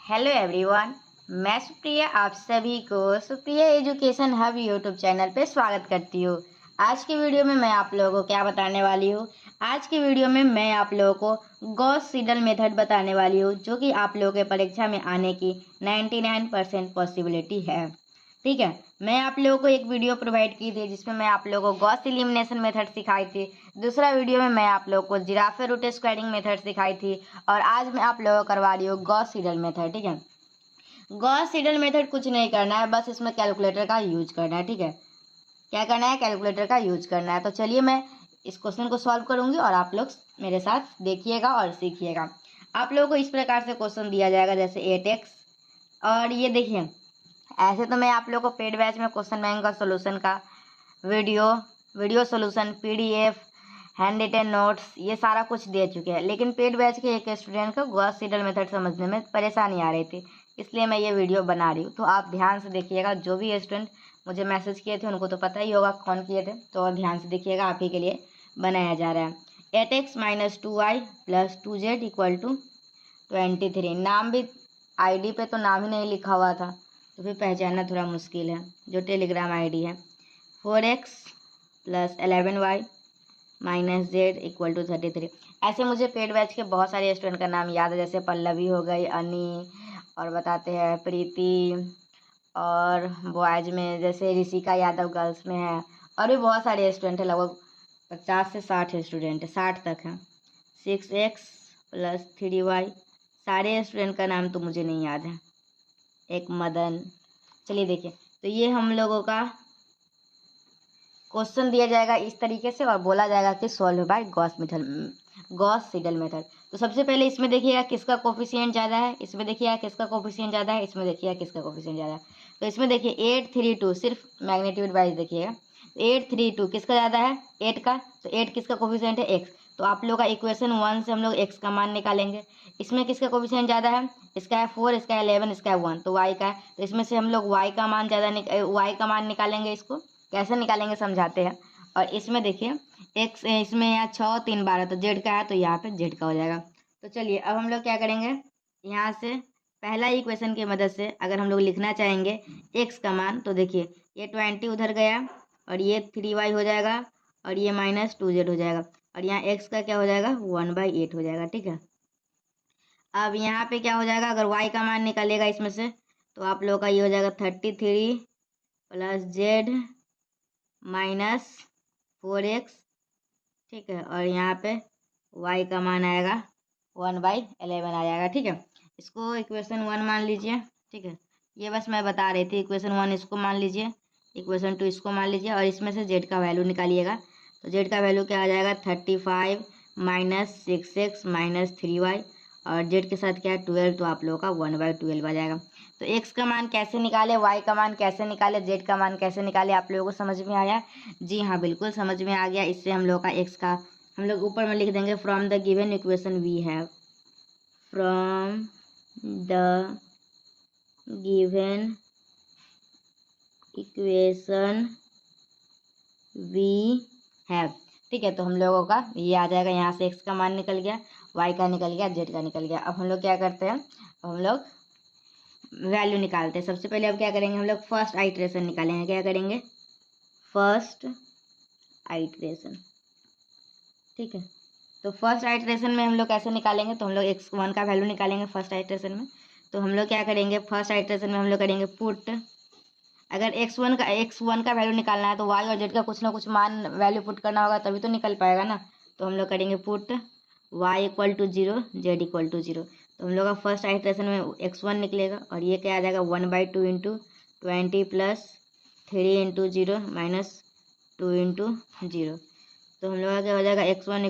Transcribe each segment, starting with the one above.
Hello everyone, मैं सुप्रिया आप सभी को Supriya education hub YouTube channel पे स्वागत करती हूँ। आज की वीडियो में मैं आप लोगों को क्या बताने वाली हूँ। आज की वीडियो में मैं आप लोगों को गॉस सीडल मेथड बताने वाली हूँ, जो कि आप लोगों के परीक्षा में आने की 99% पॉसिबिलिटी है। ठीक है, मैं आप लोगों को एक वीडियो प्रोवाइड की थी जिसमें मैं आप लोगों को गॉस एलिमिनेशन मेथड सिखाई थी। दूसरा वीडियो में मैं आप लोगों को जिराफे रूट स्क्वायरिंग मेथड सिखाई थी और आज मैं आप लोगों को करवा रही हूँ गॉस सीडल मेथड। ठीक है, गॉस सीडल मेथड कुछ नहीं करना है, बस इसमें कैलकुलेटर का यूज करना है। ठीक है, क्या करना है, कैलकुलेटर का यूज करना है। तो चलिए मैं इस क्वेश्चन को सॉल्व करूंगी और आप लोग मेरे साथ देखिएगा और सीखिएगा। आप लोगों को इस प्रकार से क्वेश्चन दिया जाएगा जैसे 8x, और ये देखिए ऐसे तो मैं आप लोगों को पेड बैच में क्वेश्चन बैंक का सोल्यूशन का video solution PDF handwritten notes ये सारा कुछ दे चुके हैं, लेकिन पेड बैच के एक स्टूडेंट को गॉस सीडल मेथड समझने में परेशानी आ रही थी, इसलिए मैं ये वीडियो बना रही हूँ। तो आप ध्यान से देखिएगा, जो भी स्टूडेंट मुझे मैसेज किए थे उनको तो पता ही होगा कौन किए थे, तो ध्यान से देखिएगा, आप ही के लिए बनाया जा रहा है। 8x - 2y + 2z = 23। नाम भी आईडी पे तो नाम ही नहीं लिखा हुआ था, तो फिर पहचानना थोड़ा मुश्किल है, जो टेलीग्राम आईडी है। 4x + 11y - z = 33। ऐसे मुझे पेड बैच के बहुत सारे स्टूडेंट का नाम याद है, जैसे पल्लवी हो गई, अनी, और बताते हैं प्रीति, और बॉयज में जैसे ऋषिका यादव गर्ल्स में है, और भी बहुत सारे स्टूडेंट है, लगभग 50 से 60 स्टूडेंट है, 60 तक है। 6x + 3y, सारे स्टूडेंट का नाम तो मुझे नहीं याद है। एक मदन। चलिए देखिए, तो ये हम लोगों का क्वेश्चन दिया जाएगा इस तरीके से और बोला जाएगा कि solve by Gauss Seidel method. तो सबसे पहले इसमें देखिएगा किसका कोफिशिएंट ज़्यादा है, इसमें देखिएगा किसका कोफिशिएंट ज़्यादा है, इसमें देखिएगा किसका कोफिशिएंट ज़्यादा है। तो इसमें देखिए 8, 3, 2, सिर्फ मैग्नीट्यूड वाइज देखिएगा। 8, 3, 2 किसका ज़्यादा है, 8 का। तो 8 किसका कोफिशिएंट है, x। तो आप लोग का इक्वेशन 1 से हम लोग x का मान निकालेंगे। इसमें किसका कोफिशिएंट ज़्यादा है, इसका है 4, इसका है 11, इसका है 1, तो y का है। तो इसमें से हम लोग y का मान y का मान निकालेंगे। इसको कैसे निकालेंगे समझाते हैं। और इसमें देखिए x, इसमें यहाँ 6, 3, 12, तो z का है, तो यहाँ पे z का हो जाएगा। तो चलिए अब हम लोग क्या करेंगे, यहाँ से पहला इक्वेशन की मदद से अगर हम लोग लिखना चाहेंगे x का मान, तो देखिए ये 20 उधर गया और ये 3y हो जाएगा और ये -2z हो जाएगा, और यहाँ x का क्या हो जाएगा, 1/8 हो जाएगा। ठीक है, अब यहाँ पे क्या हो जाएगा, अगर y का मान निकालेगा इसमें से, तो आप लोग का ये हो जाएगा 33 + z - 4x। ठीक है, और यहाँ पे y का मान आएगा 1/11 आ जाएगा। ठीक है, इसको इक्वेशन 1 मान लीजिए। ठीक है, ये बस मैं बता रही थी, इक्वेशन 1 इसको मान लीजिए, इक्वेशन 2 इसको मान लीजिए, और इसमें से z का वैल्यू निकालिएगा। तो z का वैल्यू क्या आ जाएगा, 35 - 6x - 3y, और z के साथ क्या है 12, तो आप लोगों का 1/12 आ जाएगा। तो x का मान कैसे निकाले, y का मान कैसे निकाले, z का मान कैसे निकाले, आप लोगों को समझ में आया? जी हाँ, बिल्कुल समझ में आ गया। इससे हम लोग का x का हम लोग ऊपर में लिख देंगे, from the given equation we have, from the given equation we have. ठीक है, तो हम लोगों का ये आ जाएगा, यहाँ से x का मान निकल गया, y का निकल गया, z का निकल गया। अब हम लोग क्या करते हैं, अब हम लोग वैल्यू निकालते हैं। सबसे पहले अब क्या करेंगे, हम लोग फर्स्ट आइटरेशन निकालेंगे। क्या करेंगे, फर्स्ट आइटरेशन। ठीक है, तो फर्स्ट आइटरेशन में हम लोग कैसे निकालेंगे, तो हम लोग x1 का वैल्यू निकालेंगे फर्स्ट आइटरेशन में। तो हम लोग क्या करेंगे, फर्स्ट आइटरेशन में हम लोग करेंगे पुट। अगर x1 का वैल्यू निकालना है तो y और z का कुछ ना कुछ मान वैल्यू पुट करना होगा, तभी तो निकल पाएगा ना। तो हम लोग करेंगे पुट y = 0, z = 0। तो हम लोग का फर्स्ट आइटरेशन में x1 निकलेगा, और ये क्या आ जाएगा, 1/2 × 20 + 3 × 0 - 2 × 0। तो हम लोग का क्या हो जाएगा, x1 =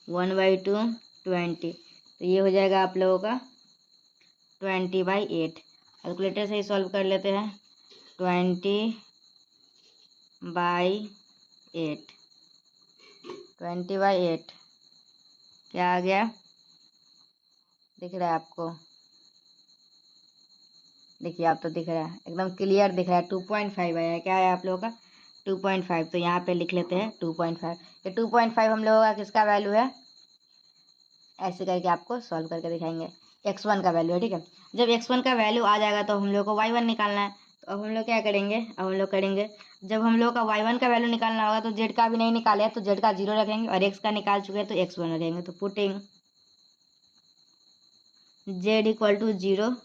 1/2 20, तो ये हो जाएगा आप लोगों का 20/8। कैलकुलेटर से ही सॉल्व कर लेते हैं। 20/8, 20/8 क्या आ गया, दिख रहा है आपको? देखिए, आप तो दिख रहा है, एकदम क्लियर दिख रहा है। 2.5 आया है, क्या है आप लोगों का, 2.5। तो यहाँ पे लिख लेते हैं 2.5। ये 2.5 हम लोगों का किसका वैल्यू है, ऐसे करके आपको सॉल्व करके दिखाएंगे। x1 का वैल्यू है, ठीक है। जब x1 का वैल्यू आ जाएगा तो हम लोग को y1 निकालना है। तो अब हम लोग क्या करेंगे, अब हम लोग करेंगे, जब हम लोग का y1 का वैल्यू निकालना होगा तो z का भी नहीं निकाले तो z का 0 रखेंगे, और x का निकाल चुके हैं तो x1 रखेंगे। तो पुटिंग z इक्वल टू 0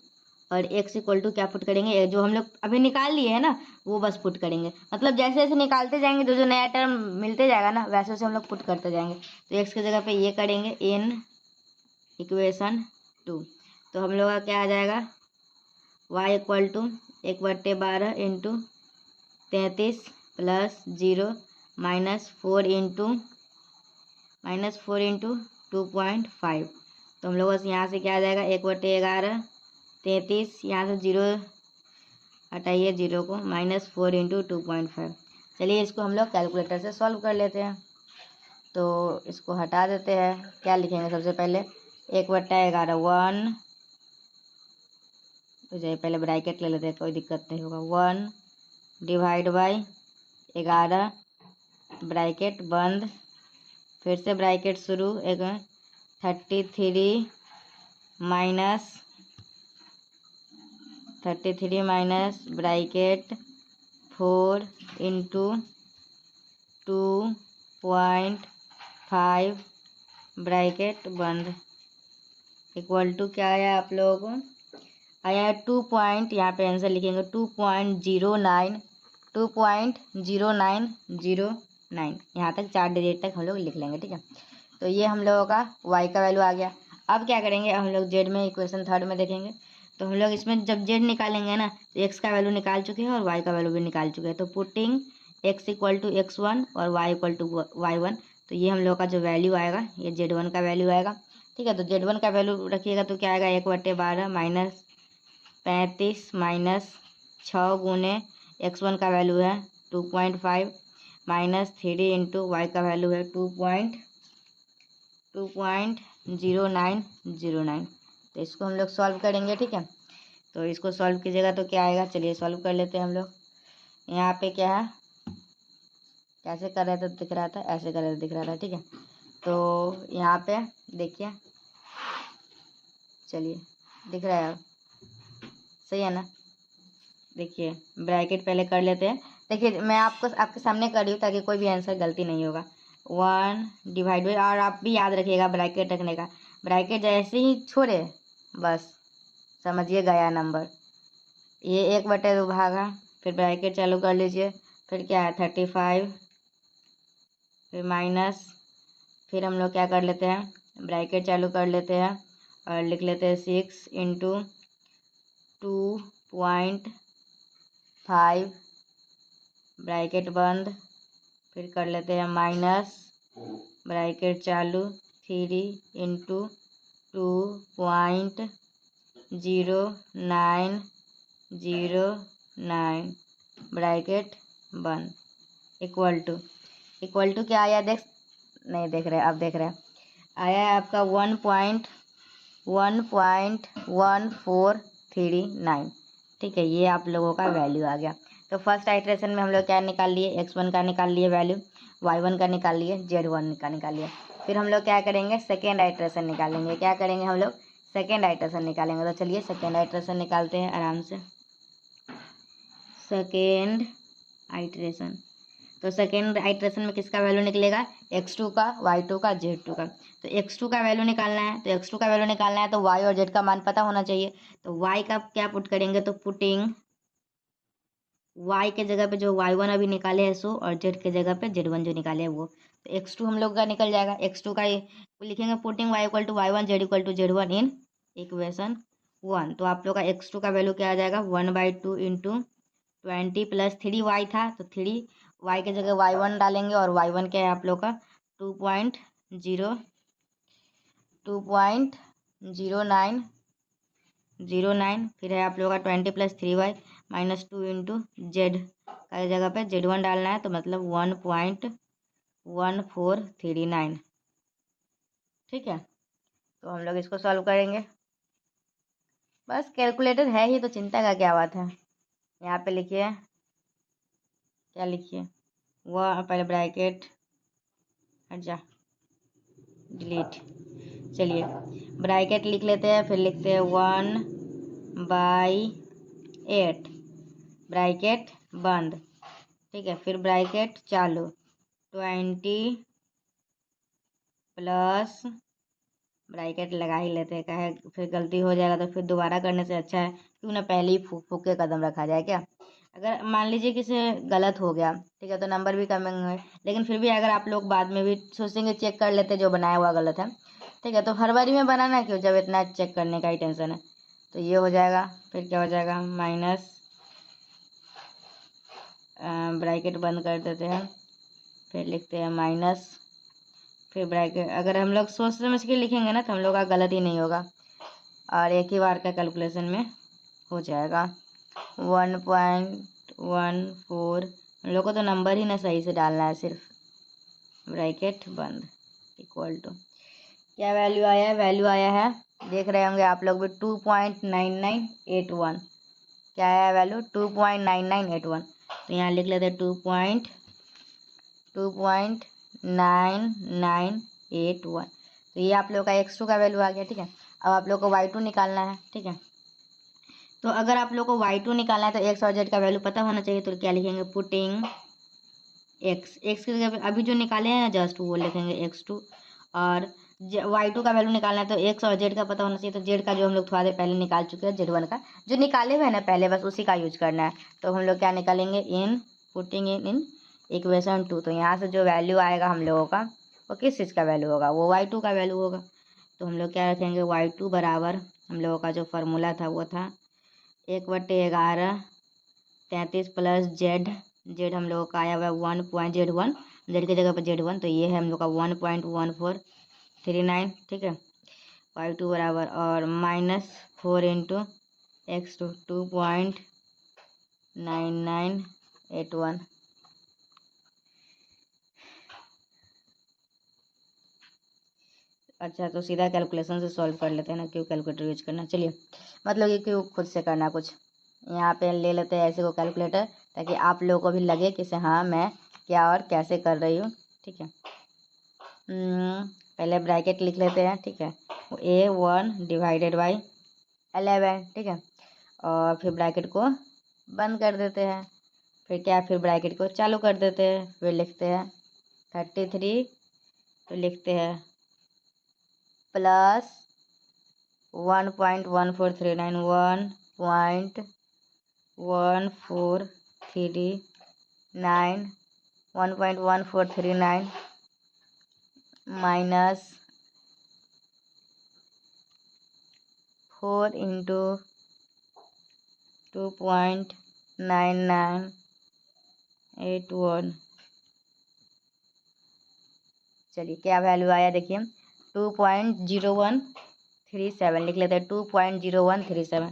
और x इक्वल टू क्या पुट करेंगे, जो हम लोग अभी निकाल लिए है ना वो बस पुट करेंगे। मतलब जैसे जैसे निकालते जाएंगे जो जो नया टर्म मिलते जाएगा ना वैसे वैसे हम लोग पुट करते जाएंगे। तो x की जगह पे ये करेंगे इन इक्वेशन 2। तो हम लोग का क्या आ जाएगा, y equal to 1/12 into 33 plus 0 -4 into 2.5। तो हम लोग बस यहाँ से क्या आ जाएगा 1/11 33, यहाँ से 0 हटाइए 0 को, -4 इंटू 2.5। चलिए इसको हम लोग कैलकुलेटर से सॉल्व कर लेते हैं। तो इसको हटा देते हैं, क्या लिखेंगे सबसे पहले 1/11 1, तो चलिए पहले ब्रैकेट ले लेते हैं, कोई दिक्कत नहीं होगा। 1 डिवाइड बाई 11 ब्रैकेट बंद, फिर से ब्रैकेट शुरू, 33 माइनस ब्रैकेट 4 इंटू 2.5 ब्रैकेट बंद इक्वल टू क्या आया आप लोगों को, आया 2 पॉइंट, यहाँ पे आंसर लिखेंगे 2.09, यहाँ तक 4 डिजिट तक हम लोग लिख लेंगे, ठीक है। तो ये हम लोगों का y का वैल्यू आ गया। अब क्या करेंगे, हम लोग z में इक्वेशन थर्ड में देखेंगे। तो हम लोग इसमें जब z निकालेंगे ना तो x का वैल्यू निकाल चुके हैं और y का वैल्यू भी निकाल चुके हैं। तो putting x equal to x1 और y इक्वल टू y1, तो ये हम लोग का जो वैल्यू आएगा ये z1 का वैल्यू आएगा, ठीक है। तो z1 का वैल्यू रखिएगा तो क्या आएगा 1/12 -35 -6 गुने x1 का वैल्यू है 2.5 -3 इंटू y का वैल्यू है 2.0909। तो इसको हम लोग सॉल्व करेंगे, ठीक है। तो इसको सॉल्व कीजिएगा तो क्या आएगा, चलिए सॉल्व कर लेते हैं हम लोग। यहाँ पे क्या है, कैसे कर रहे थे दिख रहा था, ऐसे कर रहे थे दिख रहा था, ठीक है। तो यहाँ पे देखिए, चलिए दिख रहा है, सही है ना। देखिए ब्रैकेट पहले कर लेते हैं, देखिए मैं आपको आपके सामने कर रही हूँ ताकि कोई भी आंसर गलती नहीं होगा। 1 डिवाइड बाई, और आप भी याद रखिएगा ब्रैकेट रखने का, ब्रैकेट जैसे ही छोड़े बस समझिए गया नंबर। ये 1/2 भागा, फिर ब्रैकेट चालू कर लीजिए, फिर क्या है 35, फिर माइनस, फिर हम लोग क्या कर लेते हैं ब्रैकेट चालू कर लेते हैं और लिख लेते हैं 6 इंटू 2.5 ब्रैकेट बंद, फिर कर लेते हैं माइनस ब्रैकेट चालू 3 इंटू 2.0909 ब्रैकेट बंद इक्वल टू क्या आया, नहीं देख रहे, अब देख रहे हैं, आया है आपका 1.1439, ठीक है। ये आप लोगों का वैल्यू आ गया। तो फर्स्ट आइट्रेशन में हम लोग क्या निकाल लिए, x1 का निकाल लिए वैल्यू, y1 का निकाल लिए, z1 का निकाल लिए। फिर हम लोग क्या करेंगे सेकेंड आइट्रेशन निकालेंगे, क्या करेंगे हम लोग सेकेंड आइट्रेशन निकालेंगे। तो चलिए सेकेंड आइट्रेशन निकालते हैं आराम से। सेकेंड आइट्रेशन, तो सेकेंड आइट्रेशन में किसका वैल्यू निकलेगा, x2 का, y2 का, z2 का। तो x2 का वैल्यू निकालना है, तो x2 का वैल्यू निकालना है तो y और z का मान पता होना चाहिए। तो y का क्या पुट करेंगे, तो पुटिंग y के जगह पे जो y1 अभी निकाले है सो, और z के जगह पे z1 जो निकाले है वो। तो x2 हम लोग का निकल जाएगा, x2 का लिखेंगे putting y equal to y1 z equal to z1 in equation 1। तो आप लोग का x2 का वैल्यू क्या आ जाएगा 1/2 इंटू 20 प्लस 3y था, तो 3y के जगह y1 डालेंगे, और y1 क्या है आप लोग का 2.0909, फिर है आप लोग का 20 प्लस 3y -2 इंटू जेड का जगह पे z1 डालना है, तो मतलब 1.1439, ठीक है। तो हम लोग इसको सॉल्व करेंगे, बस कैलकुलेटर है ही तो चिंता का क्या बात है। यहाँ पे लिखिए, क्या लिखिए, वह पहले ब्रैकेट हट जा, डिलीट, चलिए ब्रैकेट लिख लेते हैं, फिर लिखते हैं 1/8, ब्रैकेट बंद, ठीक है। फिर ब्रैकेट चालू, 20 प्लस, ब्रैकेट लगा ही लेते हैं, कहे फिर गलती हो जाएगा तो फिर दोबारा करने से अच्छा है क्यों ना पहले ही फूक फूक के कदम रखा जाए क्या। अगर मान लीजिए किसी गलत हो गया, ठीक है, तो नंबर भी कम होंगे, लेकिन फिर भी अगर आप लोग बाद में भी सोचेंगे चेक कर लेते जो बनाया हुआ गलत है, ठीक है, तो फरवरी में बनाना क्यों जब इतना चेक करने का ही टेंशन है। तो ये हो जाएगा, फिर क्या हो जाएगा माइनस, ब्रैकेट बंद कर देते हैं, फिर लिखते हैं माइनस, फिर ब्रैकेट, अगर हम लोग सोच समझ के लिखेंगे ना तो हम लोग का गलत ही नहीं होगा और एक ही बार का कैलकुलेशन में हो जाएगा। 1.14, हम लोग को तो नंबर ही ना सही से डालना है, सिर्फ ब्रैकेट बंद इक्वल टू क्या वैल्यू आया है, वैल्यू आया है, देख रहे होंगे आप लोग भी 2.9981, क्या आया वैल्यू 2.9981। तो यहाँ लिख लेते हैं 2.9981। तो ये आप लोग का x2 का वैल्यू आ गया, ठीक है। अब आप लोग को y2 निकालना है, ठीक है। तो अगर आप लोग को y2 निकालना है तो x और z का वैल्यू पता होना चाहिए, तो क्या लिखेंगे पुटिंग x की जगह अभी जो निकाले हैं जस्ट वो लिखेंगे x2, और y2 का वैल्यू निकालना है तो x और z का पता होना चाहिए, तो z का जो हम लोग थोड़ा देर पहले निकाल चुके हैं, z1 का जो निकाले हुए हैं ना पहले, बस उसी का यूज करना है। तो हम लोग क्या निकालेंगे, इन पुटिंग इन इक्वेशन 2। तो यहाँ से जो वैल्यू आएगा हम लोगों का वो किस चीज़ का वैल्यू होगा, वो y2 का वैल्यू होगा। तो हम लोग क्या रखेंगे y2 बराबर, हम लोगों का जो फार्मूला था वो था 1/11 33 प्लस जेड हम लोगों का आया हुआ है 1.z1, जेड की जगह पर z1, तो ये है हम लोग का 1.1439, ठीक है। y2 बराबर और -4 इंटू x2 2.9981। अच्छा तो सीधा कैलकुलेशन से सॉल्व कर लेते हैं ना, क्यों कैलकुलेटर यूज करना। चलिए मतलब ये क्यों खुद से करना, कुछ यहाँ पे ले लेते हैं ऐसे को कैलकुलेटर, ताकि आप लोगों को भी लगे कि से हाँ मैं क्या और कैसे कर रही हूँ, ठीक है। पहले ब्रैकेट लिख लेते हैं, ठीक है, A1 डिवाइडेड बाई 11, ठीक है, और फिर ब्रैकेट को बंद कर देते हैं, फिर क्या, फिर ब्रैकेट को चालू कर देते हैं, फिर लिखते हैं 33, फिर लिखते हैं प्लस 1.1439 1.1439 माइनस 4 इंटू 2.9981। चलिए क्या वैल्यू आया देखिए 2.0137, लिख लेते हैं 2.0137,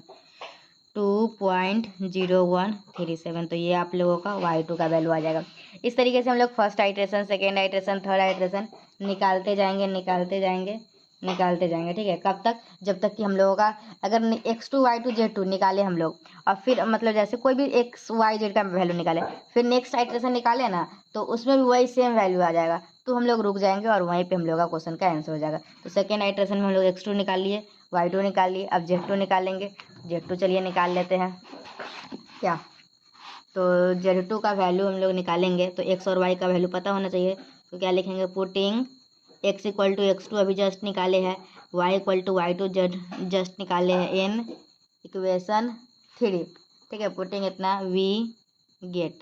2.0137। तो ये आप लोगों का y2 का वैल्यू आ जाएगा। इस तरीके से हम लोग first iteration, second iteration, third iteration निकालते जाएंगे निकालते जाएंगे, ठीक है। कब तक, जब तक कि हम लोगों का अगर x2 y2 z2 निकाले हम लोग, और फिर मतलब जैसे कोई भी x y z का वैल्यू निकाले, फिर नेक्स्ट आइट्रेशन निकाले ना तो उसमें भी वही सेम वैल्यू आ जाएगा, तो हम लोग रुक जाएंगे और वहीं पे हम लोग का क्वेश्चन का आंसर हो जाएगा। तो सेकेंड आइट्रेशन में हम लोग x2 निकाल लिए, y2 निकाल लिए, अब z2 निकालेंगे, z2 चलिए निकाल लेते हैं क्या। तो z2 का वैल्यू हम लोग निकालेंगे तो x और y का वैल्यू पता होना चाहिए, तो क्या लिखेंगे putting x equal to x2 अभी जस्ट निकाले हैं, y equal to y2 just निकाले हैं इन इक्वेशन 3, ठीक है। पुटिंग इतना वी गेट,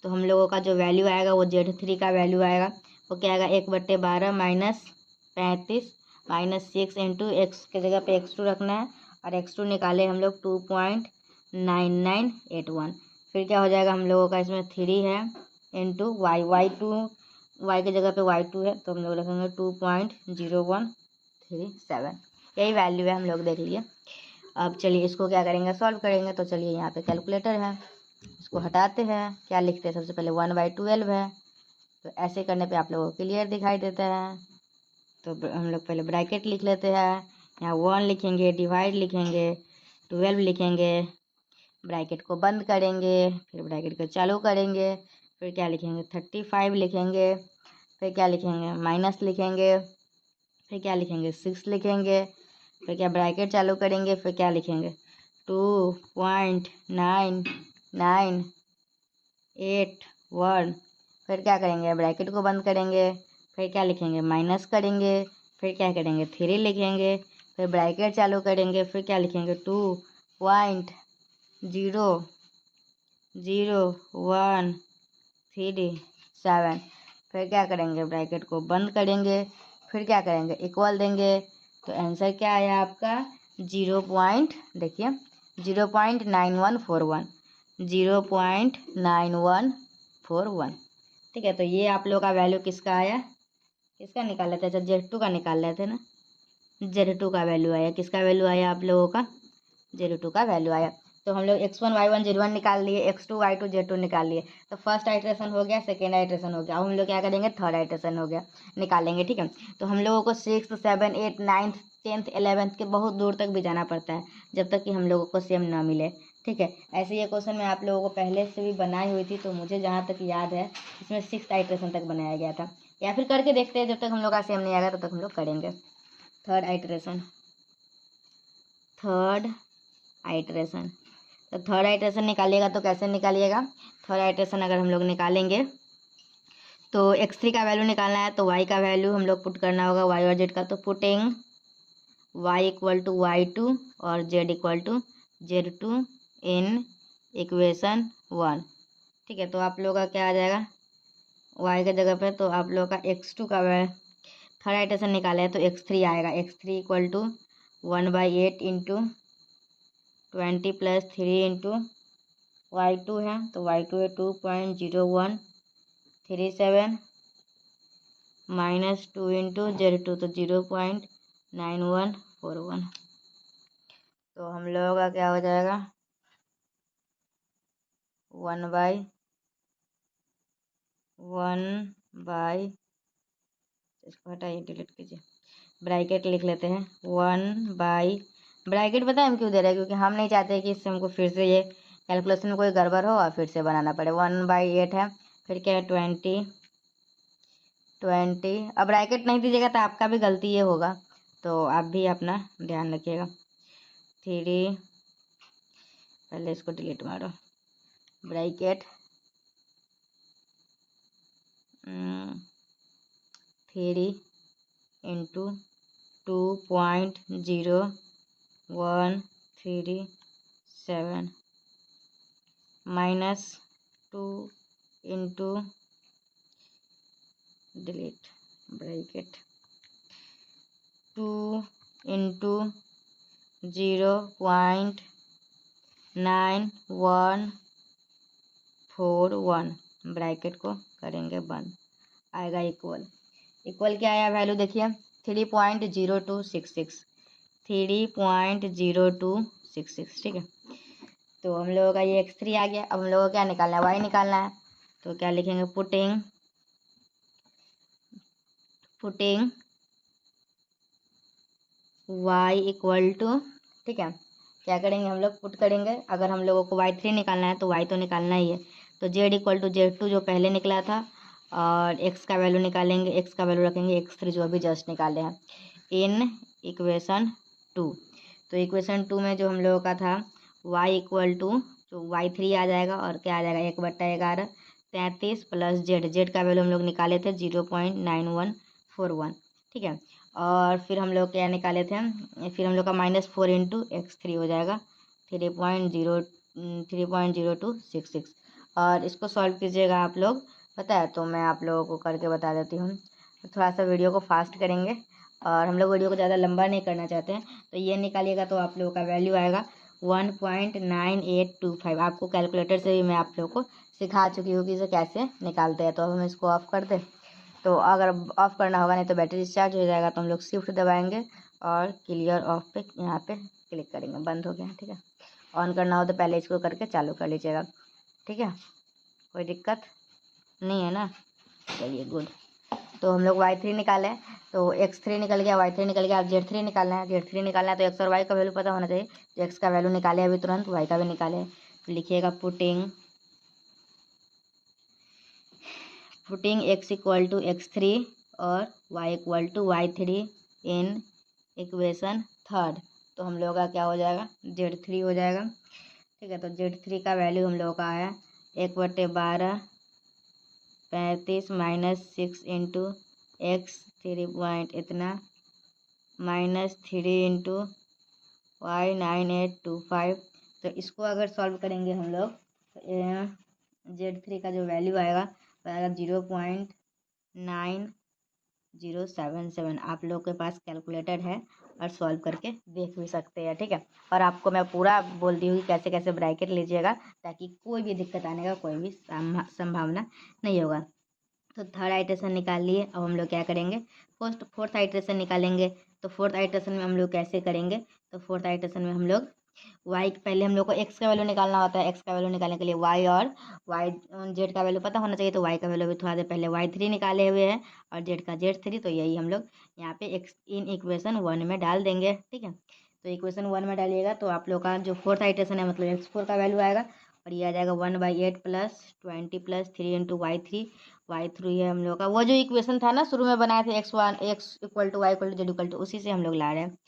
तो हम लोगों का जो वैल्यू आएगा वो z3 का वैल्यू आएगा, वो क्या आएगा 1/12 माइनस 35 माइनस 6 इंटू एक्स की जगह पे x2 रखना है, और x2 निकाले हम लोग 2.9981। फिर क्या हो जाएगा हम लोगों का इसमें 3 है इंटू वाई की जगह पे y2 है, तो हम लोग रखेंगे 2.0137। यही वैल्यू है, हम लोग देख लिए। अब चलिए इसको क्या करेंगे, सॉल्व करेंगे। तो चलिए यहाँ पे कैलकुलेटर है, इसको हटाते हैं, क्या लिखते हैं सबसे पहले 1/12 है, तो ऐसे करने पे आप लोगों को क्लियर दिखाई देता है। तो हम लोग पहले ब्रैकेट लिख लेते हैं, यहाँ 1 लिखेंगे, डिवाइड लिखेंगे, 12 लिखेंगे, ब्रैकेट को बंद करेंगे, फिर ब्रैकेट को चालू करेंगे, फिर क्या लिखेंगे 35 लिखेंगे, फिर क्या लिखेंगे माइनस लिखेंगे फिर क्या लिखेंगे 6 लिखेंगे, फिर क्या ब्रैकेट चालू करेंगे, फिर क्या लिखेंगे 2.9981, फिर क्या करेंगे ब्रैकेट को बंद करेंगे, फिर क्या लिखेंगे माइनस करेंगे, फिर क्या करेंगे 3 लिखेंगे, फिर ब्रैकेट चालू करेंगे, फिर क्या लिखेंगे 2.000137, फिर क्या करेंगे ब्रैकेट को बंद करेंगे, फिर क्या करेंगे इक्वल देंगे। तो आंसर क्या आया आपका 0. देखिए 0.9141, 0.9141। ठीक है, तो ये आप लोग का वैल्यू किसका आया, किसका निकाल लेते थे, अच्छा Z2 का निकाल लेते ना, Z2 का वैल्यू आया, किसका वैल्यू आया आप लोगों का Z2 का वैल्यू आया। तो हम लोग x1 y1 z1 निकाल लिए, x2 y2 z2 निकाल लिए। तो फर्स्ट आइट्रेशन हो गया, सेकेंड आइट्रेशन हो गया। अब हम लोग क्या करेंगे थर्ड आइट्रेशन हो गया निकालेंगे। ठीक है, तो हम लोगों को 6th 7th 8th 9th 10th 11th के बहुत दूर तक भी जाना पड़ता है जब तक कि हम लोगों को सेम ना मिले। ठीक है, ऐसे ये क्वेश्चन मैं आप लोगों को पहले से भी बनाई हुई थी, तो मुझे जहाँ तक याद है इसमें 6th आइट्रेशन तक बनाया गया था, या फिर करके देखते हैं, जब तक हम लोग का सेम नहीं आएगा तब तक हम लोग करेंगे। थर्ड आइट्रेशन तो थर्ड आइट्रेशन निकालिएगा तो कैसे निकालिएगा, थर्ड आइट्रेशन अगर हम लोग निकालेंगे तो x3 का वैल्यू निकालना है, तो y का वैल्यू हम लोग पुट करना होगा y और z का। तो putting y equal to y2 और z equal to z2 in equation 1। ठीक है, तो आप लोग का क्या आ जाएगा y के जगह पे, तो आप लोग का x2 का थर्ड आइट्रेशन निकाले है तो x3 आएगा, x3 equal to 1/8 into 20 + 3 into y2 है, तो y2 है 2.0137 माइनस 2 इंटू Z2 तो 0.9141। तो हम लोगों का क्या हो जाएगा 1/1 इसको हटाइए डिलीट कीजिए, ब्रैकेट लिख लेते हैं 1/, ब्रैकेट पता है हम क्यों दे रहे हैं, क्योंकि हम नहीं चाहते कि इससे हमको फिर से ये कैलकुलेशन में कोई गड़बड़ हो और फिर से बनाना पड़े। 1/8 है, फिर क्या है 20। अब ब्रैकेट नहीं दीजिएगा तो आपका भी गलती ये होगा, तो आप भी अपना ध्यान रखिएगा। 3, पहले इसको डिलीट मारो, bracket 3 into 2.0137 minus 2 into delete bracket 2 into 0.9141 bracket को करेंगे बंद, आएगा इक्वल क्या आया वैल्यू देखिए 3.0266, 3.0266। ठीक है, तो हम लोगों का ये x3 आ गया। अब हम लोगों को क्या निकालना है y निकालना है, तो क्या लिखेंगे पुटिंग y इक्वल टू, ठीक है क्या करेंगे हम लोग पुट करेंगे, अगर हम लोगों को y3 निकालना है तो y तो निकालना ही है, तो z इक्वल टू Z2 जो पहले निकला था, और x का वैल्यू निकालेंगे, x का वैल्यू रखेंगे x3 जो अभी जस्ट निकाले हैं इन इक्वेशन 2। तो इक्वेशन 2 में जो हम लोगों का था y इक्वल टू जो y3 आ जाएगा, और क्या आ जाएगा 1/11 33 प्लस z का वैल्यू हम लोग निकाले थे 0.9141। ठीक है, और फिर हम लोग क्या निकाले थे, फिर हम लोग का -4 इंटू x3 हो जाएगा 3.0266। और इसको सॉल्व कीजिएगा आप लोग, पता है तो मैं आप लोगों को करके बता देती हूँ। तो थोड़ा सा वीडियो को फास्ट करेंगे, और हम लोग वीडियो को ज़्यादा लंबा नहीं करना चाहते हैं, तो ये निकालिएगा तो आप लोगों का वैल्यू आएगा 1.9825। आपको कैलकुलेटर से भी मैं आप लोगों को सिखा चुकी हूँ कि इसे कैसे निकालते हैं। तो अब हम इसको ऑफ़ कर दें, तो अगर ऑफ़ करना होगा नहीं तो बैटरी चार्ज हो जाएगा, तो हम लोग शिफ्ट दबाएंगे और क्लियर ऑफ पे यहाँ पे क्लिक करेंगे, बंद हो गया। ठीक है, ऑन करना हो तो पहले इसको करके चालू कर लीजिएगा। ठीक है, कोई दिक्कत नहीं है ना, चलिए गुड। तो हम लोग y3 निकाले, तो x3 निकल गया, y3 निकल गया, अब z3 निकालना है। z3 निकालना है तो x और y का वैल्यू पता होना चाहिए, तो x का वैल्यू निकाले अभी तुरंत, y का भी निकाले। तो लिखिएगा putting x equal to x3 और y equal to y3 in equation third. तो हम लोग का क्या हो जाएगा, Z3 हो जाएगा। ठीक है, तो Z3 का वैल्यू हम लोग का आया 1/12 35 -6 इंटू एक्स 3 पॉइंट इतना -3 इंटू वाई 9825। तो इसको अगर सॉल्व करेंगे हम लोग तो Z3 का जो वैल्यू आएगा वो आएगा 0.9077। आप लोग के पास कैलकुलेटर है और सॉल्व करके देख भी सकते हैं। ठीक है, और आपको मैं पूरा बोल दी हूँ कैसे कैसे ब्रैकेट लीजिएगा ताकि कोई भी दिक्कत आने का कोई भी संभावना नहीं होगा। तो थर्ड आइट्रेशन निकाल लिए। अब हम लोग क्या करेंगे, फोर्थ आइट्रेशन निकालेंगे। तो फोर्थ आइट्रेशन में हम लोग कैसे करेंगे, तो फोर्थ आइट्रेशन में हम लोग वाई पहले हम लोग को एक्स का वैल्यू निकालना होता है। एक्स का वैल्यू निकालने के लिए वाई और वाई जेड का वैल्यू पता होना चाहिए। तो वाई का वैल्यू भी थोड़ा देर पहले Y3 निकाले हुए हैं और जेड का Z3। तो यही हम लोग यहाँ पे एक्स इन इक्वेशन 1 में डाल देंगे। ठीक है, तो इक्वेशन 1 में डालिएगा तो आप लोग का जो फोर्थ आइट्रेशन है मतलब x4 का वैल्यू आएगा और ये आ जाएगा 1/8 + 20 + 3 इंटू Y3 है हम लोग का। वो जो इक्वेशन था ना शुरू में बनाए थे x1 x = y = z = उसी से हम लोग ला रहे हैं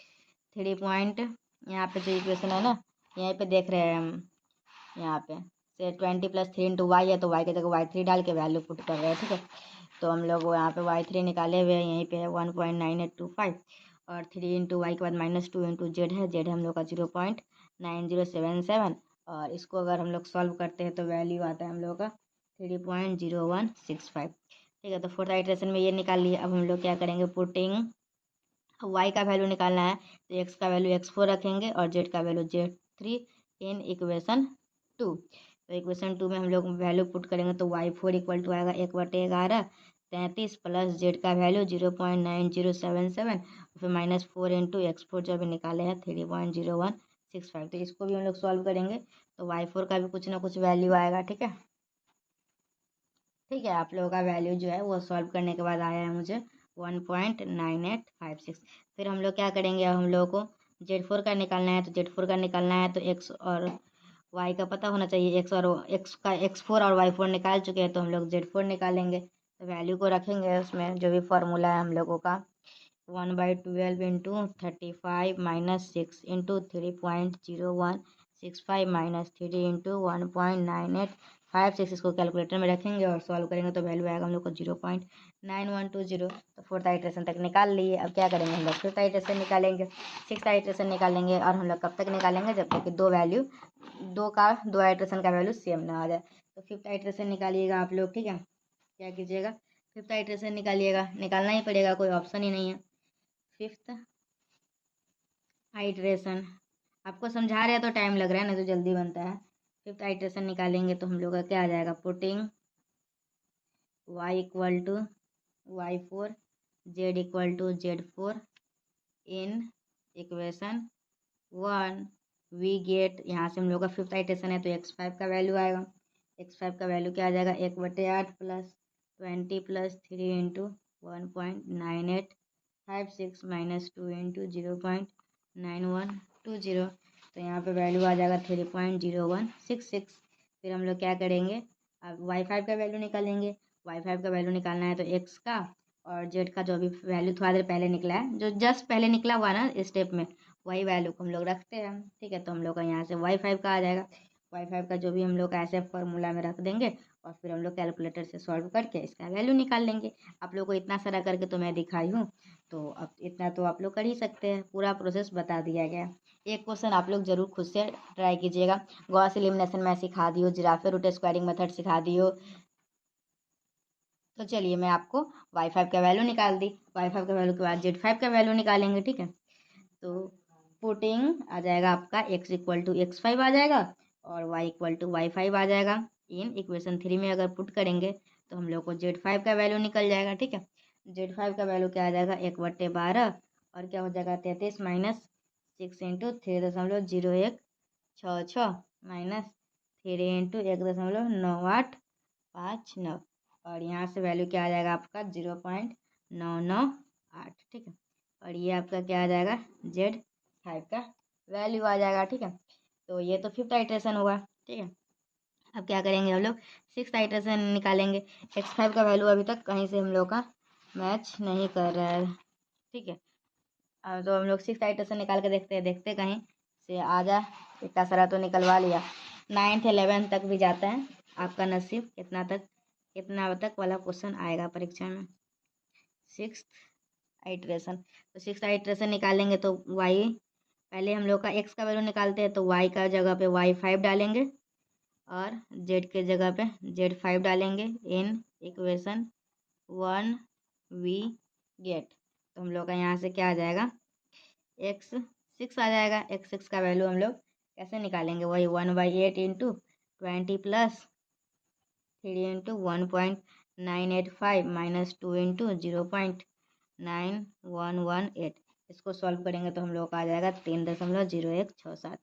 3 पॉइंट। यहाँ पे जो इक्वेशन है ना यहीं पे देख रहे हैं हम, यहाँ पे से 20 + 3 इंटू वाई है तो y की जगह Y3 डाल के वैल्यू पुट कर रहे हैं। ठीक है, तो हम लोग यहाँ पे Y3 निकाले हुए हैं, यहीं पे है 1.9825 और 3 इंटू वाई के बाद -2 इंटू जेड है। जेड हम लोग का 0.9077 और इसको अगर हम लोग सॉल्व करते हैं तो वैल्यू आता है हम लोग का 3.0165। ठीक है, तो फोर्थ आइट्रेशन में ये निकाल लिए। अब हम लोग क्या करेंगे, पुटिंग y का वैल्यू निकालना है तो x का वैल्यू x4 रखेंगे और z का वैल्यू Z3 इन इक्वेशन 2। तो इक्वेशन 2 में हम लोग वैल्यू पुट करेंगे तो y4 = आएगा 1/11 33 प्लस जेड का वैल्यू 0.9077 फिर -4 इंटू x4 जो अभी निकाले हैं 3.0165। तो इसको भी हम लोग सॉल्व करेंगे तो y4 का भी कुछ ना कुछ वैल्यू आएगा। ठीक है, ठीक है, आप लोगों का वैल्यू जो है वो सॉल्व करने के बाद आया है मुझे 1.9856। फिर हम लोग क्या करेंगे, अब हम लोग को Z4 का निकालना है। तो Z4 का निकालना है तो x और y का पता होना चाहिए। x4 और y4 निकाल चुके हैं तो हम लोग Z4 निकालेंगे। तो वैल्यू को रखेंगे उसमें जो भी फॉर्मूला है हम लोगों का 1/12 इंटू 35 -6 इंटू 3.0165 -3 इंटू 1.9856। इसको कैलकुलेटर में रखेंगे और सॉल्व करेंगे तो वैल्यू आएगा हम लोग को 0.9120। तो फोर्थ आइट्रेशन तक निकाल लिए। अब क्या करेंगे, हम लोग फिफ्थ आइट्रेशन निकालेंगे, सिक्स आइट्रेशन निकालेंगे और हम लोग कब तक निकालेंगे, जब तक कि दो आइट्रेशन का वैल्यू सेम ना आ जाए। तो फिफ्थ आइट्रेशन निकालिएगा आप लोग। ठीक है, क्या कीजिएगा, फिफ्थ आइट्रेशन निकालिएगा, निकालना ही पड़ेगा, कोई ऑप्शन ही नहीं है। फिफ्थ आइट्रेशन आपको समझा रहे हैं तो टाइम लग रहा है, नहीं तो जल्दी बनता है। फिफ्थ आइट्रेशन निकालेंगे तो हम लोग का क्या आ जाएगा, putting y = y4 z = z4 in equation 1 we get. यहाँ से हम लोग का फिफ्थ आइट्रेशन है तो x5 का वैल्यू आएगा। x5 का वैल्यू क्या आ जाएगा, 1/8 + 20 + 3 इंटू 1.9856 -2 इंटू 0.9120। तो यहाँ पे वैल्यू आ जाएगा 3.0166। फिर हम लोग क्या करेंगे, अब y5 का वैल्यू निकालेंगे। y5 का वैल्यू निकालना है तो x का और z का जो भी वैल्यू थोड़ा देर पहले निकला है, जो जस्ट पहले निकला हुआ ना स्टेप में, वही वैल्यू को हम लोग रखते हैं। ठीक है, तो हम लोग का यहाँ से y5 का आ जाएगा। y5 का जो भी हम लोग ऐसे फॉर्मूला में रख देंगे और फिर हम लोग कैलकुलेटर से सॉल्व करके इसका वैल्यू निकाल लेंगे। आप लोग को इतना सारा करके तो मैं दिखाई हूँ, तो अब इतना तो आप लोग कर ही सकते हैं। पूरा प्रोसेस बता दिया गया है। एक क्वेश्चन आप लोग जरूर खुद से ट्राई कीजिएगा। गॉस एलिमिनेशन मैं सिखा दी हूँ, जिराफे रूट स्क्वायरिंग मेथड सिखा दी हूँ। तो चलिए मैं आपको y5 का वैल्यू निकाल दी। y5 का वैल्यू के बाद z5 का वैल्यू निकालेंगे। ठीक है, तो पुटिंग आ जाएगा आपका x = x5 आ जाएगा और y = y5 आ जाएगा। इन इक्वेशन 3 में अगर पुट करेंगे तो हम लोग को z5 का वैल्यू निकल जाएगा। ठीक है, z5 का वैल्यू क्या आ जाएगा, 1/12 और क्या हो जाएगा 33 -6 इंटू 3.0166 -3 इंटू 1.9859 और यहाँ से वैल्यू क्या आ जाएगा आपका 0.998। ठीक है, और ये आपका क्या आ जाएगा, Z5 का वैल्यू आ जाएगा। ठीक है, तो ये तो फिफ्थ आइट्रेशन हुआ। ठीक है, अब क्या करेंगे, हम लोग सिक्स आइट्रेशन निकालेंगे। x5 का वैल्यू अभी तक कहीं से हम लोग का मैच नहीं कर रहा है। ठीक है, तो हम लोग 6 आइट्रेशन निकाल के देखते कहीं से आ जाए। इतना सारा तो निकलवा लिया। 9th 11th तक भी जाता है, आपका नसीब कितना तक वाला क्वेश्चन आएगा परीक्षा में। 6th आइट्रेशन, तो 6th आइट्रेशन निकालेंगे तो वाई, पहले हम लोग का एक्स का वैल्यू निकालते हैं, तो वाई का जगह पे y5 डालेंगे और जेड के जगह पे z5 डालेंगे इन इक्वेशन 1 वी गेट। तो हम लोग का यहाँ से क्या आ जाएगा, x6 आ जाएगा। x6 का वैल्यू हम लोग कैसे निकालेंगे, वही 1/8 into 20 plus 3 into 1.985 minus 2 into 0.9118। इसको सॉल्व करेंगे तो हम लोग का आ जाएगा 3.0167।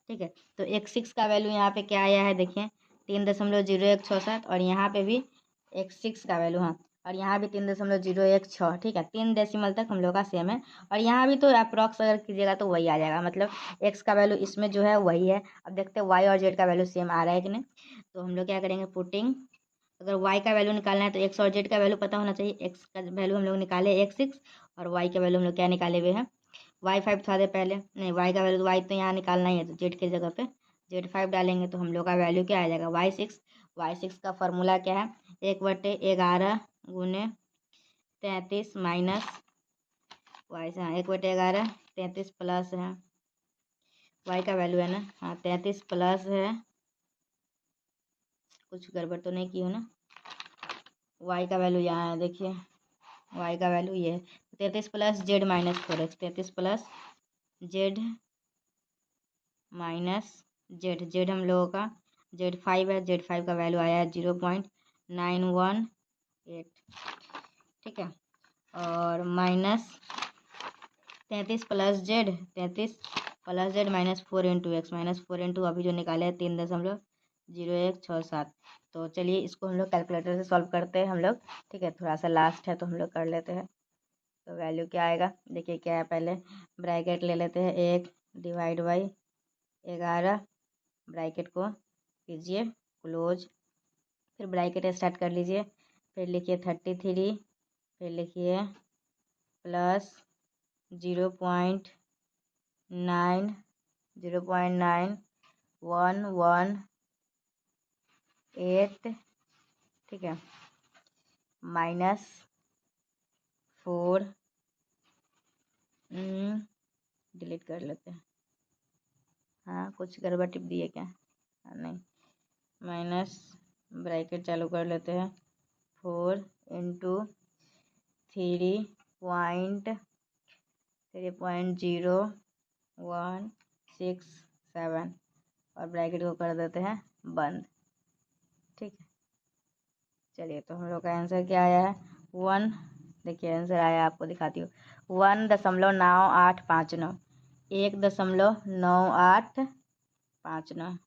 ठीक है, तो x6 का वैल्यू यहाँ पे क्या आया है देखिए, 3.0167, और यहाँ पे भी x6 का वैल्यू, हाँ, और यहाँ भी 3.016। ठीक है, 3 डेसिमल तक हम लोग का सेम है, और यहाँ भी तो अप्रॉक्स अगर कीजिएगा तो वही आ जाएगा, मतलब x का वैल्यू इसमें जो है वही है। अब देखते हैं y और z का वैल्यू सेम आ रहा है कि नहीं। तो हम लोग क्या करेंगे, पुटिंग, अगर y का वैल्यू निकालना है तो x और z का वैल्यू पता होना चाहिए। x का वैल्यू हम लोग निकाले x6, और y का वैल्यू हम लोग क्या निकाले हुए हैं, y5 था दे पहले, नहीं y का वैल्यू, y तो यहाँ निकालना ही है, तो z के जगह पे z5 डालेंगे तो हम लोग का वैल्यू क्या आ जाएगा, y6 का फॉर्मूला क्या है, 1/11 गुने 33 माइनस y से, हाँ 1/11 33 प्लस है y का वैल्यू है ना, हाँ 33 प्लस है, कुछ गड़बड़ तो नहीं की हो ना, y का वैल्यू यहाँ है देखिए, y का वैल्यू ये है 33 plus Z minus 4x, 33 plus Z minus Z, Z हम लोगों का z5 है, z5 का वैल्यू आया है 0.918। ठीक है, और minus 33 plus Z, 33 plus Z minus 4 into x, minus 4 into अभी जो निकाले हैं 3.0167। तो चलिए इसको हम लोग कैलकुलेटर से सॉल्व करते हैं हम लोग। ठीक है, थोड़ा सा लास्ट है तो हम लोग कर लेते हैं। तो वैल्यू क्या आएगा देखिए, क्या है, पहले ब्रैकेट ले लेते हैं, 1/11, ब्रैकेट को कीजिए क्लोज, फिर ब्रैकेट स्टार्ट कर लीजिए, फिर लिखिए 33, फिर लिखिए प्लस 0.9118। ठीक है, माइनस 4, डिलीट कर लेते हैं, हाँ कुछ गड़बड़ टिप दिए क्या, हाँ नहीं, माइनस ब्रैकेट चालू कर लेते हैं, 4 इंटू 3.0167 और ब्रैकेट को कर देते हैं बंद। ठीक है, चलिए तो हम लोग का आंसर क्या आया है, 1, देखिए आंसर आया, आपको दिखाती हूँ, 1.9859, 1.9859।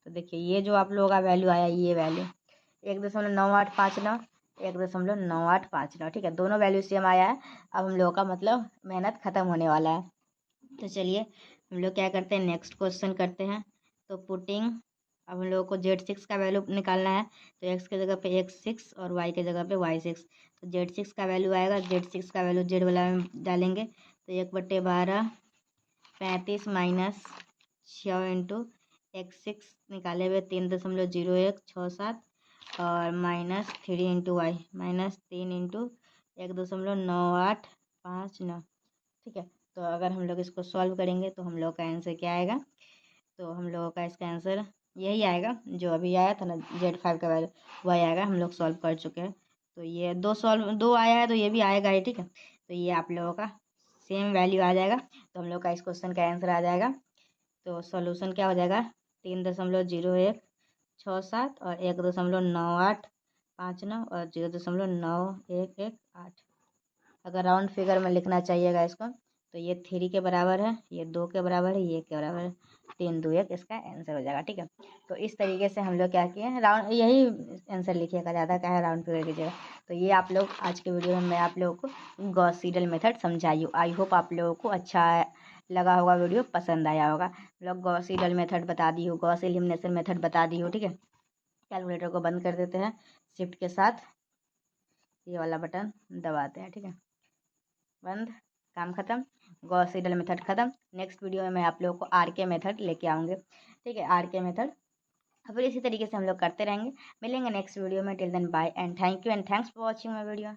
तो देखिए ये जो आप लोगों का वैल्यू आया, ये वैल्यू 1.9859, 1.9859। ठीक है, दोनों वैल्यू सेम आया है। अब हम लोगों का मतलब मेहनत खत्म होने वाला है। तो चलिए हम लोग क्या करते हैं, नेक्स्ट क्वेश्चन करते हैं। तो पुटिंग, अब हम लोगों को Z6 का वैल्यू निकालना है, तो x के जगह पे x6 और y के जगह पे y6। तो Z6 का वैल्यू आएगा, Z6 का वैल्यू जेड वाला में डालेंगे, तो 1/12 35 माइनस 6 इंटू x6 निकाले हुए 3.0167 और minus 3 into y, minus 3 into 1.9859। ठीक है, तो अगर हम लोग इसको सॉल्व करेंगे तो हम लोग का आंसर क्या आएगा, तो हम लोगों का इसका आंसर यही आएगा जो अभी आया था ना, Z5 का वैल्यू वही आएगा, हम लोग सॉल्व कर चुके हैं। तो ये दो आया है तो ये भी आएगा ही। ठीक है, तो ये आप लोगों का सेम वैल्यू आ जाएगा, तो हम लोग का इस क्वेश्चन का आंसर आ जाएगा। तो सॉल्यूशन क्या हो जाएगा, 3.0167 और 1.9859 और 0.9118। अगर राउंड फिगर में लिखना चाहिएगा इसको, तो ये 3 के बराबर है, ये 2 के बराबर है, ये के बराबर है, 3 2 1 इसका आंसर हो जाएगा। ठीक है, तो इस तरीके से हम लोग क्या किए हैं, राउंड यही आंसर लिखिएगा, ज़्यादा क्या है राउंड फिगर कीजिएगा। तो ये आप लोग आज के वीडियो में मैं आप लोगों को गॉस सीडल मेथड समझाई हूँ। आई होप आप लोगों को अच्छा लगा होगा, वीडियो पसंद आया होगा। लोग गॉस सीडल मेथड बता दी हो, गॉस एलिमिनेशन मेथड बता दी हो। ठीक है, कैलकुलेटर को बंद कर देते हैं, शिफ्ट के साथ ये वाला बटन दबाते हैं। ठीक है, बंद, काम खत्म। गॉस सीडल मेथड ख़त्म। नेक्स्ट वीडियो में मैं आप लोगों को आर के मेथड लेके आऊँगे, ठीक है, आर के मेथड। फिर इसी तरीके से हम लोग करते रहेंगे। मिलेंगे नेक्स्ट वीडियो में। Till then bye and thank you and thanks for watching my video.